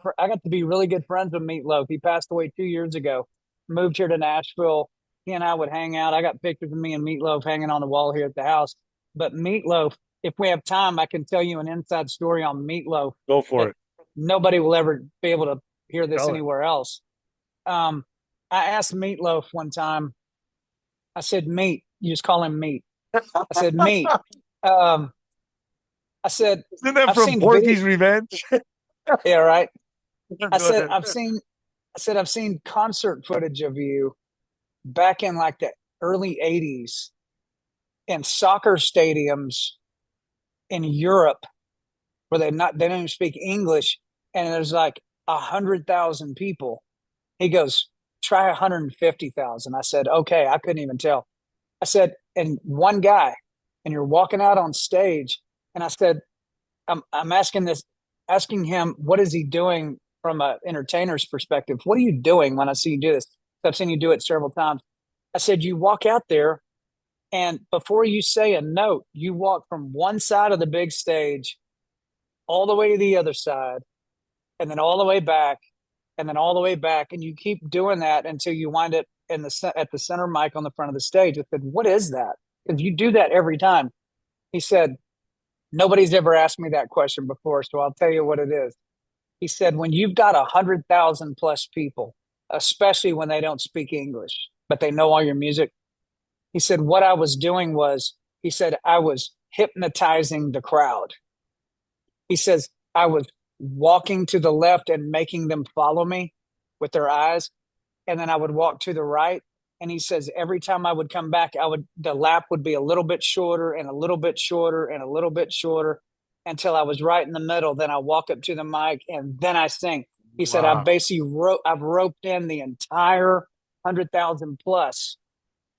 Speaker 2: friends with Meatloaf. He passed away 2 years ago. Moved here to Nashville. He and I would hang out. I got pictures of me and Meatloaf hanging on the wall here at the house. But Meatloaf, if we have time, I can tell you an inside story on Meatloaf
Speaker 1: Go for
Speaker 2: that
Speaker 1: it.
Speaker 2: nobody will ever be able to hear this
Speaker 1: Tell it.
Speaker 2: anywhere else. Um, I asked Meatloaf one time. I said, "Meat." You just call him Meat. I said, "Meat." Um, I said,
Speaker 1: Isn't that
Speaker 2: "I've
Speaker 1: from
Speaker 2: seen video."
Speaker 1: Porky's Revenge?
Speaker 2: Yeah, right. I
Speaker 1: Go
Speaker 2: said,
Speaker 1: ahead.
Speaker 2: I've seen concert footage of you back in like the early '80s in soccer stadiums in Europe where they don't even speak English, and there's like 100,000 people. He goes, try 150,000. I said, okay. I couldn't even tell. I said, and one guy, and you're walking out on stage, and I said, I'm asking him, what is he doing from an entertainer's perspective? What are you doing when I see you do this? I've seen you do it several times. I said, you walk out there and before you say a note, you walk from one side of the big stage all the way to the other side and then all the way back and then all the way back. And you keep doing that until you wind up at the center mic on the front of the stage. I said, what is that? Because you do that every time. He said, nobody's ever asked me that question before, so I'll tell you what it is. He said, when you've got 100,000 plus people, especially when they don't speak English, but they know all your music, he said, what I was doing was, he said, I was hypnotizing the crowd. He says, I was walking to the left and making them follow me with their eyes. And then I would walk to the right. And he says, every time I would come back, the lap would be a little bit shorter and a little bit shorter and a little bit shorter until I was right in the middle. Then I walk up to the mic and then I sing. He said, I've basically I've roped in the entire 100,000 plus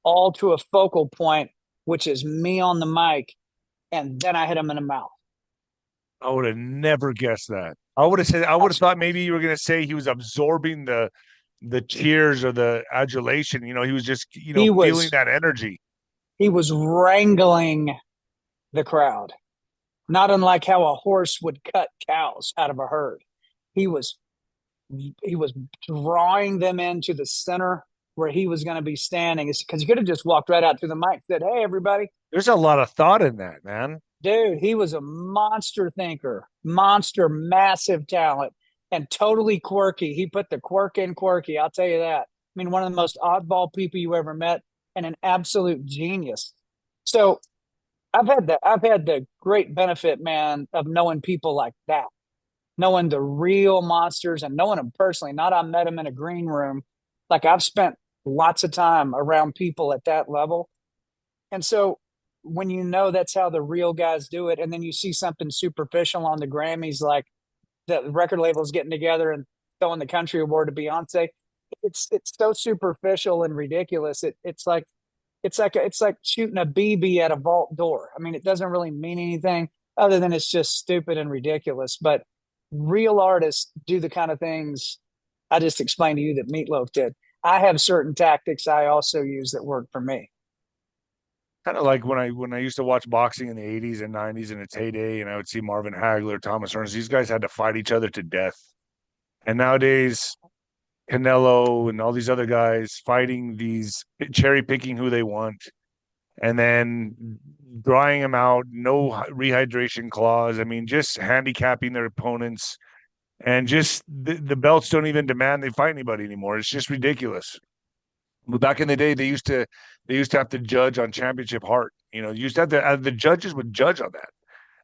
Speaker 2: all to a focal point, which is me on the mic. And then I hit him in the mouth.
Speaker 1: I would have never guessed that. I would have thought maybe you were going to say he was absorbing the cheers or the adulation. He was just, feeling that energy.
Speaker 2: He was wrangling the crowd, not unlike how a horse would cut cows out of a herd. He was drawing them into the center where he was going to be standing. It's because he could have just walked right out to the mic and said, hey, everybody.
Speaker 1: There's a lot of thought in that, man.
Speaker 2: Dude, he was a monster thinker, massive talent, and totally quirky. He put the quirk in quirky, I'll tell you that. I mean, one of the most oddball people you ever met and an absolute genius. So I've had the great benefit, man, of knowing people like that, knowing the real monsters and knowing them personally. Not I met them in a green room. Like I've spent lots of time around people at that level. And so when you know that's how the real guys do it, and then you see something superficial on the Grammys, like the record labels getting together and throwing the country award to Beyonce, it's so superficial and ridiculous. It's like shooting a BB at a vault door. I mean, it doesn't really mean anything other than it's just stupid and ridiculous. But real artists do the kind of things I just explained to you that Meatloaf did. I have certain tactics I also use that work for me.
Speaker 1: Kind of like when I used to watch boxing in the 80s and 90s in its heyday, and I would see Marvin Hagler, Thomas Hearns. These guys had to fight each other to death. And nowadays, Canelo and all these other guys fighting these, cherry picking who they want, and then drying them out, no rehydration clause. I mean, just handicapping their opponents, and just the belts don't even demand they fight anybody anymore. It's just ridiculous. But back in the day, they used to have to judge on championship heart. You used to have to the judges would judge on that.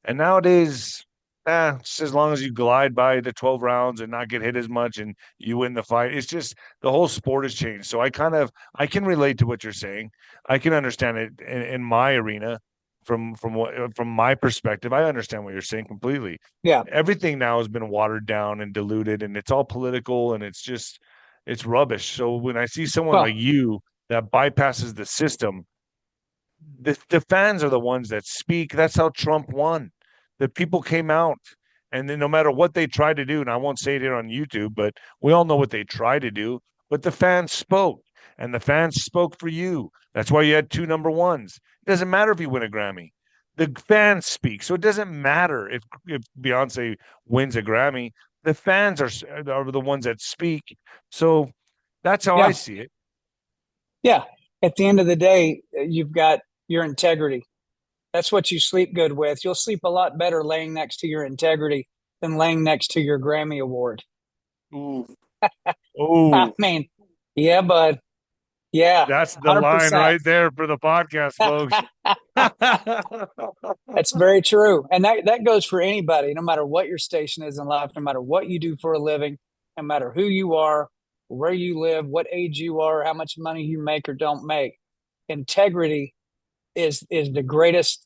Speaker 1: And nowadays, just as long as you glide by the 12 rounds and not get hit as much and you win the fight, it's just the whole sport has changed. So I can relate to what you're saying. I can understand it in my arena from my perspective. I understand what you're saying completely.
Speaker 2: Yeah.
Speaker 1: Everything now has been watered down and diluted, and it's all political, and it's rubbish. So when I see someone like you that bypasses the system, the fans are the ones that speak. That's how Trump won. The people came out, and then no matter what they tried to do, and I won't say it here on YouTube, but we all know what they tried to do, but the fans spoke, and the fans spoke for you. That's why you had 2 number ones. It doesn't matter if you win a Grammy. The fans speak. So it doesn't matter if Beyonce wins a Grammy. The fans are the ones that speak. So that's how I see it.
Speaker 2: Yeah. At the end of the day, you've got your integrity. That's what you sleep good with. You'll sleep a lot better laying next to your integrity than laying next to your Grammy award.
Speaker 1: Ooh. Ooh.
Speaker 2: I mean, yeah, bud. Yeah.
Speaker 1: That's the 100%. Line right there for the podcast, folks.
Speaker 2: That's very true. And that goes for anybody, no matter what your station is in life, no matter what you do for a living, no matter who you are, where you live, what age you are, how much money you make or don't make. Integrity is the greatest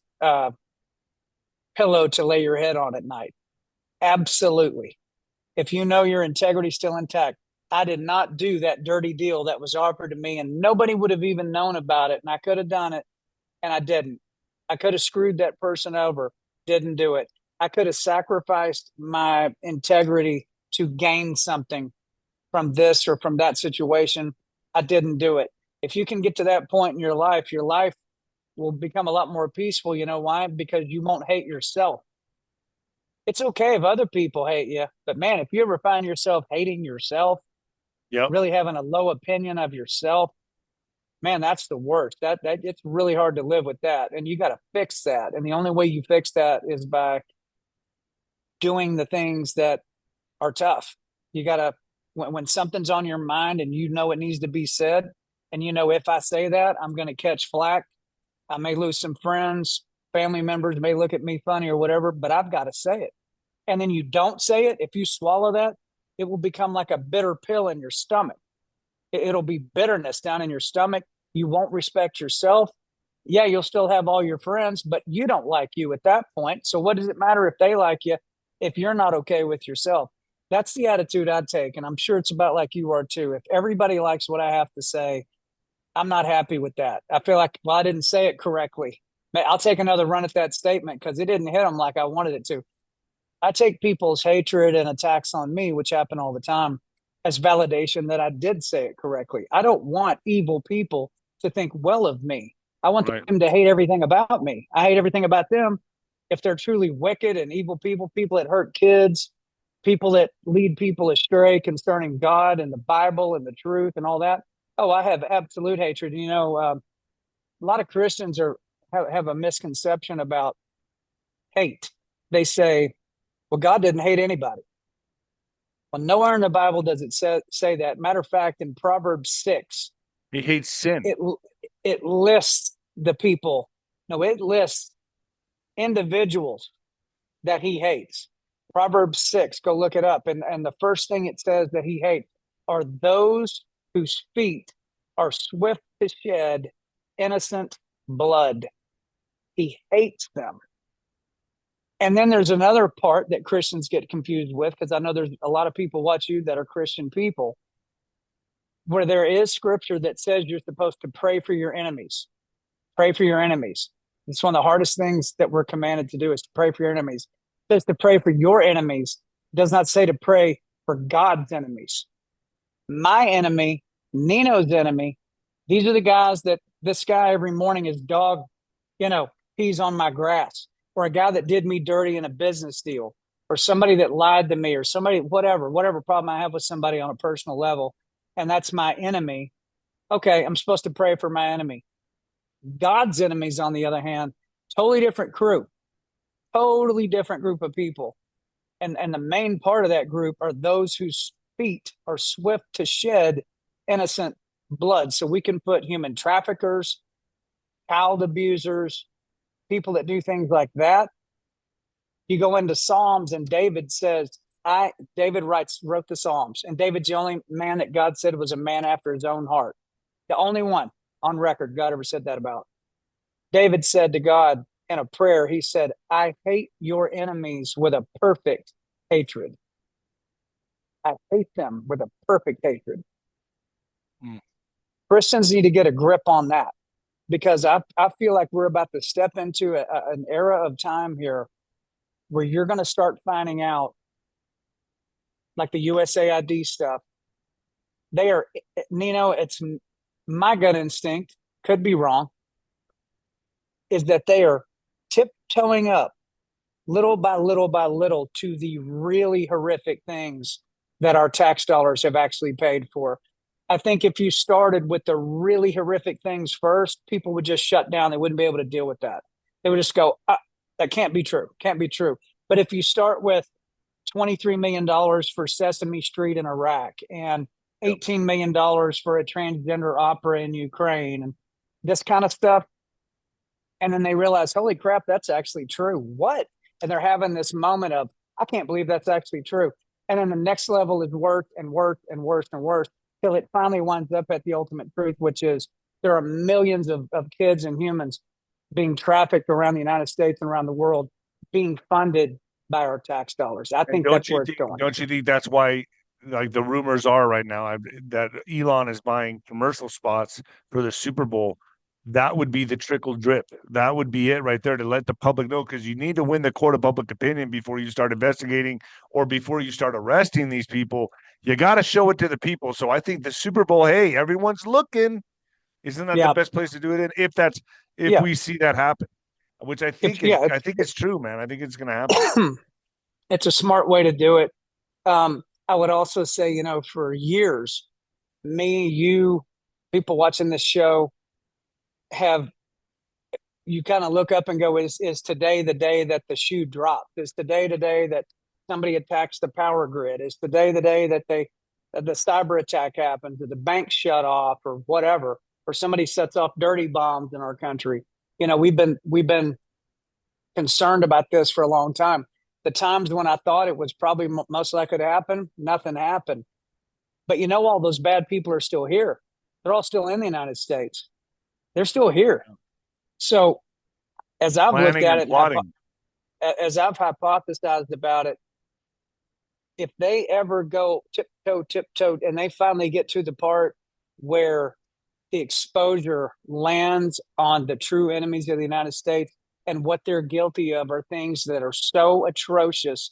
Speaker 2: pillow to lay your head on at night. Absolutely. If you know your integrity is still intact. I did not do that dirty deal that was offered to me, and nobody would have even known about it, and I could have done it, and I didn't. I could have screwed that person over, didn't do it. I could have sacrificed my integrity to gain something from this or from that situation, I didn't do it. If you can get to that point in your life will become a lot more peaceful. You know why? Because you won't hate yourself. It's okay if other people hate you, but man, if you ever find yourself hating yourself,
Speaker 1: Yep.
Speaker 2: really having a low opinion of yourself, man, that's the worst. That it's really hard to live with that, and you got to fix that. And the only way you fix that is by doing the things that are tough. You got to when something's on your mind and you know it needs to be said, and you know if I say that, I'm going to catch flack. I may lose some friends, family members may look at me funny or whatever, but I've got to say it. And then you don't say it, if you swallow that, it will become like a bitter pill in your stomach. It'll be bitterness down in your stomach. You won't respect yourself. Yeah, you'll still have all your friends, but you don't like you at that point. So what does it matter if they like you if you're not okay with yourself? That's the attitude I'd take. And I'm sure it's about like you are too. If everybody likes what I have to say, I'm not happy with that. I feel like, well, I didn't say it correctly. I'll take another run at that statement because it didn't hit them like I wanted it to. I take people's hatred and attacks on me, which happen all the time, as validation that I did say it correctly. I don't want evil people to think well of me. I want them to hate everything about me. I hate everything about them. If they're truly wicked and evil people, people that hurt kids, people that lead people astray concerning God and the Bible and the truth and all that. Oh, I have absolute hatred. You know, a lot of Christians have a misconception about hate. They say, well, God didn't hate anybody. Well, nowhere in the Bible does it say that. Matter of fact, in Proverbs 6,
Speaker 1: he hates sin.
Speaker 2: It lists the people. No, it lists individuals that he hates. Proverbs 6, go look it up. And the first thing it says that he hates are those whose feet are swift to shed innocent blood. He hates them. And then there's another part that Christians get confused with, because I know there's a lot of people watch you that are Christian people, where there is scripture that says you're supposed to pray for your enemies. Pray for your enemies. It's one of the hardest things that we're commanded to do is to pray for your enemies. It says to pray for your enemies. It does not say to pray for God's enemies. My enemy, Nino's enemy, these are the guys that this guy every morning, his dog, pees on my grass, or a guy that did me dirty in a business deal, or somebody that lied to me, or somebody, whatever problem I have with somebody on a personal level, and that's my enemy. Okay, I'm supposed to pray for my enemy. God's enemies, on the other hand, totally different crew, totally different group of people. And the main part of that group are those whose feet are swift to shed innocent blood. So we can put human traffickers, child abusers, people that do things like that. You go into Psalms and David says, David wrote the Psalms, and David's the only man that God said was a man after his own heart. The only one on record God ever said that about. David said to God in a prayer, he said, I hate your enemies with a perfect hatred. I hate them with a perfect hatred. Christians need to get a grip on that, because I feel like we're about to step into an era of time here where you're going to start finding out, like the USAID stuff. They are, Nino, it's my gut instinct, could be wrong, is that they are tiptoeing up little by little by little to the really horrific things that our tax dollars have actually paid for. I think if you started with the really horrific things first, people would just shut down. They wouldn't be able to deal with that. They would just go, that can't be true. Can't be true. But if you start with $23 million for Sesame Street in Iraq and $18 million for a transgender opera in Ukraine and this kind of stuff, and then they realize, holy crap, that's actually true. What? And they're having this moment of, I can't believe that's actually true. And then the next level is worse and worse and worse and worse, till it finally winds up at the ultimate truth, which is there are millions of kids and humans being trafficked around the United States and around the world, being funded by our tax dollars. I think that's where it's going.
Speaker 1: Don't you think that's why, like the rumors are right now, that Elon is buying commercial spots for the Super Bowl? That would be the trickle drip. That would be it right there, to let the public know, because you need to win the court of public opinion before you start investigating or before you start arresting these people. You got to show it to the people. So I think the Super Bowl, hey, everyone's looking. Isn't that the
Speaker 2: Yeah,
Speaker 1: best place to do it in? If
Speaker 2: yeah.
Speaker 1: we see that happen, which
Speaker 2: If yeah,
Speaker 1: I think it's true, man. I think it's going to happen.
Speaker 2: it's a smart way to do it. I would also say, for years, me, you, people watching this show have you kind of look up and go, is today the day that the shoe dropped? Is today the day that somebody attacks the power grid? Is today the day that the cyber attack happens, or the bank shut off, or whatever, or somebody sets off dirty bombs in our country? We've been concerned about this for a long time. The times when I thought it was probably most likely to happen, nothing happened. But all those bad people are still here. They're all still in the United States. They're still here. So as I've looked
Speaker 1: Planning
Speaker 2: at
Speaker 1: and
Speaker 2: it,
Speaker 1: plotting.
Speaker 2: as I've hypothesized about it, if they ever go tiptoe, and they finally get to the part where the exposure lands on the true enemies of the United States, and what they're guilty of are things that are so atrocious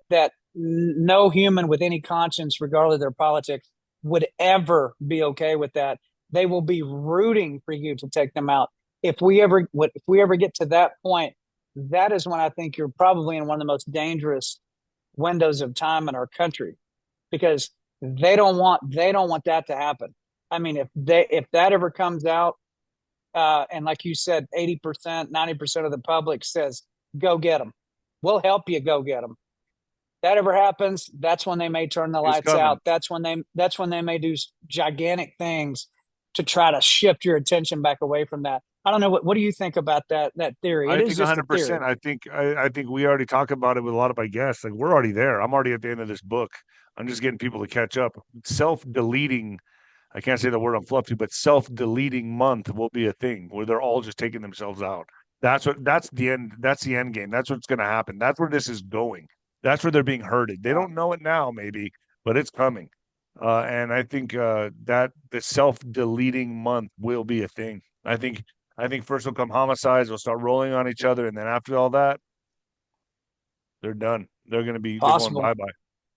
Speaker 2: that no human with any conscience, regardless of their politics, would ever be okay with that. They will be rooting for you to take them out. If we ever get to that point, that is when I think you're probably in one of the most dangerous windows of time in our country, because they don't want that to happen. I mean, if that ever comes out, and like you said, 80%, 90% of the public says, "Go get them. We'll help you go get them." That ever happens, that's when they may turn the
Speaker 1: It's
Speaker 2: lights
Speaker 1: coming.
Speaker 2: out. That's when they may do gigantic things to try to shift your attention back away from that. I don't know what do you think about that theory? It
Speaker 1: I
Speaker 2: is
Speaker 1: think
Speaker 2: just a
Speaker 1: 100%.
Speaker 2: theory.
Speaker 1: I think we already talked about it with a lot of my guests. Like we're already there. I'm already at the end of this book. I'm just getting people to catch up. Self-deleting, I can't say the word I'm fluffy, but self-deleting month will be a thing where they're all just taking themselves out. That's the end. That's the end game. That's what's going to happen. That's where this is going. That's where they're being herded. They
Speaker 2: Yeah.
Speaker 1: don't know it now, maybe, but it's coming. And I think that the self-deleting month will be a thing. I think first will come homicides. They'll start rolling on each other, and then after all that, they're done. They're going
Speaker 2: Possible.
Speaker 1: bye bye.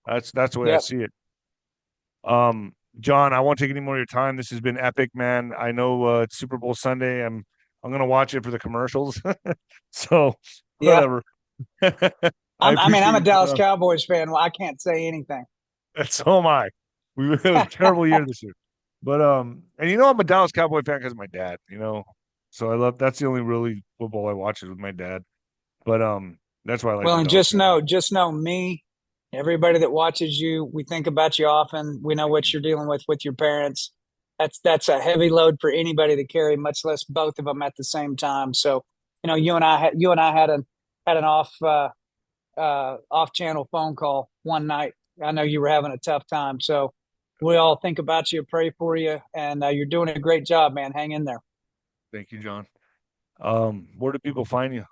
Speaker 1: That's the way I
Speaker 2: Yep.
Speaker 1: see it. John, I won't take any more of your time. This has been epic, man. I know it's Super Bowl Sunday. I'm gonna watch it for the commercials. So
Speaker 2: Yeah.
Speaker 1: whatever. I
Speaker 2: I'm
Speaker 1: appreciate
Speaker 2: a
Speaker 1: you coming
Speaker 2: Dallas
Speaker 1: on.
Speaker 2: Cowboys fan. Well, I can't say anything.
Speaker 1: So am I. We had a terrible year this year. But and I'm a Dallas Cowboy fan because of my dad. So that's the only really football I watch is with my dad. But that's why I like
Speaker 2: Well,
Speaker 1: the
Speaker 2: and
Speaker 1: Dallas Cowboys.
Speaker 2: just know me, everybody that watches you, we think about you often. We know
Speaker 1: Thank
Speaker 2: what
Speaker 1: you.
Speaker 2: you're dealing with your parents. That's a heavy load for anybody to carry, much less both of them at the same time. So, you and I had an off channel phone call one night. I know you were having a tough time, so we all think about you, pray for you, and you're doing a great job, man. Hang in there.
Speaker 1: Thank you, John. Where do people find you?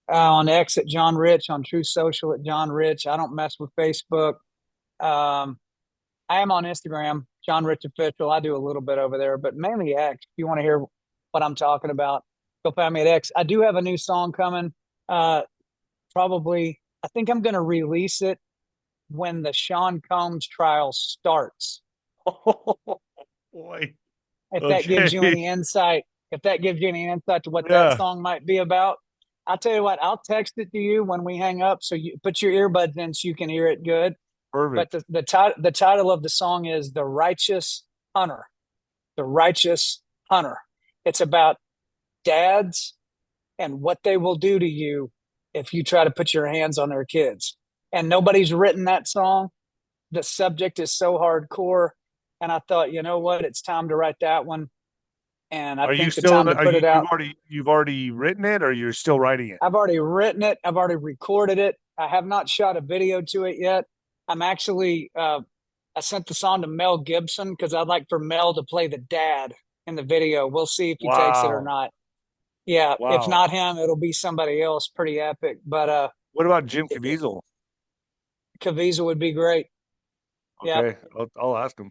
Speaker 2: On X at John Rich, on True Social at John Rich. I don't mess with Facebook. Um, I am on Instagram, John Rich Official. I do a little bit over there, but mainly X. If you want to hear what I'm talking about, go find me at X. I do have a new song coming. Probably, I think I'm going to release it when the Sean Combs trial starts.
Speaker 1: Oh boy.
Speaker 2: If that gives you
Speaker 1: Okay.
Speaker 2: any insight, if that gives you any insight to what that
Speaker 1: Yeah.
Speaker 2: song might be about, I'll tell you what, I'll text it to you when we hang up, so you put your earbuds in so you can hear it good. But
Speaker 1: Perfect.
Speaker 2: the title of the song is "The Righteous Hunter." The Righteous Hunter. It's about dads and what they will do to you if you try to put your hands on their kids. And nobody's written that song. The subject is so hardcore. And I thought, you know what? It's time to write that one. And I
Speaker 1: Are you
Speaker 2: think the
Speaker 1: still in
Speaker 2: time
Speaker 1: the,
Speaker 2: to
Speaker 1: are
Speaker 2: put
Speaker 1: you
Speaker 2: it out.
Speaker 1: you've already written it or you're still writing it?
Speaker 2: I've already written it. I've already recorded it. I have not shot a video to it yet. I'm actually, I sent the song to Mel Gibson because I'd like for Mel to play the dad in the video. We'll see if he takes it or
Speaker 1: Wow.
Speaker 2: not. Yeah, if
Speaker 1: Wow.
Speaker 2: not him, it'll be somebody else. Pretty epic. But
Speaker 1: What about Jim Caviezel?
Speaker 2: Caviezel would be great. Yeah,
Speaker 1: Okay. I'll ask him.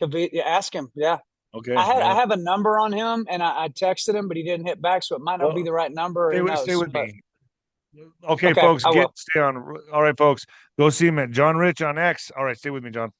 Speaker 2: Yeah, ask him. Yeah,
Speaker 1: Okay.
Speaker 2: I
Speaker 1: Yeah.
Speaker 2: have a number on him, and I texted him, but he didn't hit back, so it might not be
Speaker 1: Well,
Speaker 2: the right number. Who
Speaker 1: stay
Speaker 2: knows?
Speaker 1: with
Speaker 2: But
Speaker 1: me. Okay,
Speaker 2: Okay,
Speaker 1: folks,
Speaker 2: I will.
Speaker 1: stay on. All right, folks, go see him at John Rich on X. All right, stay with me, John.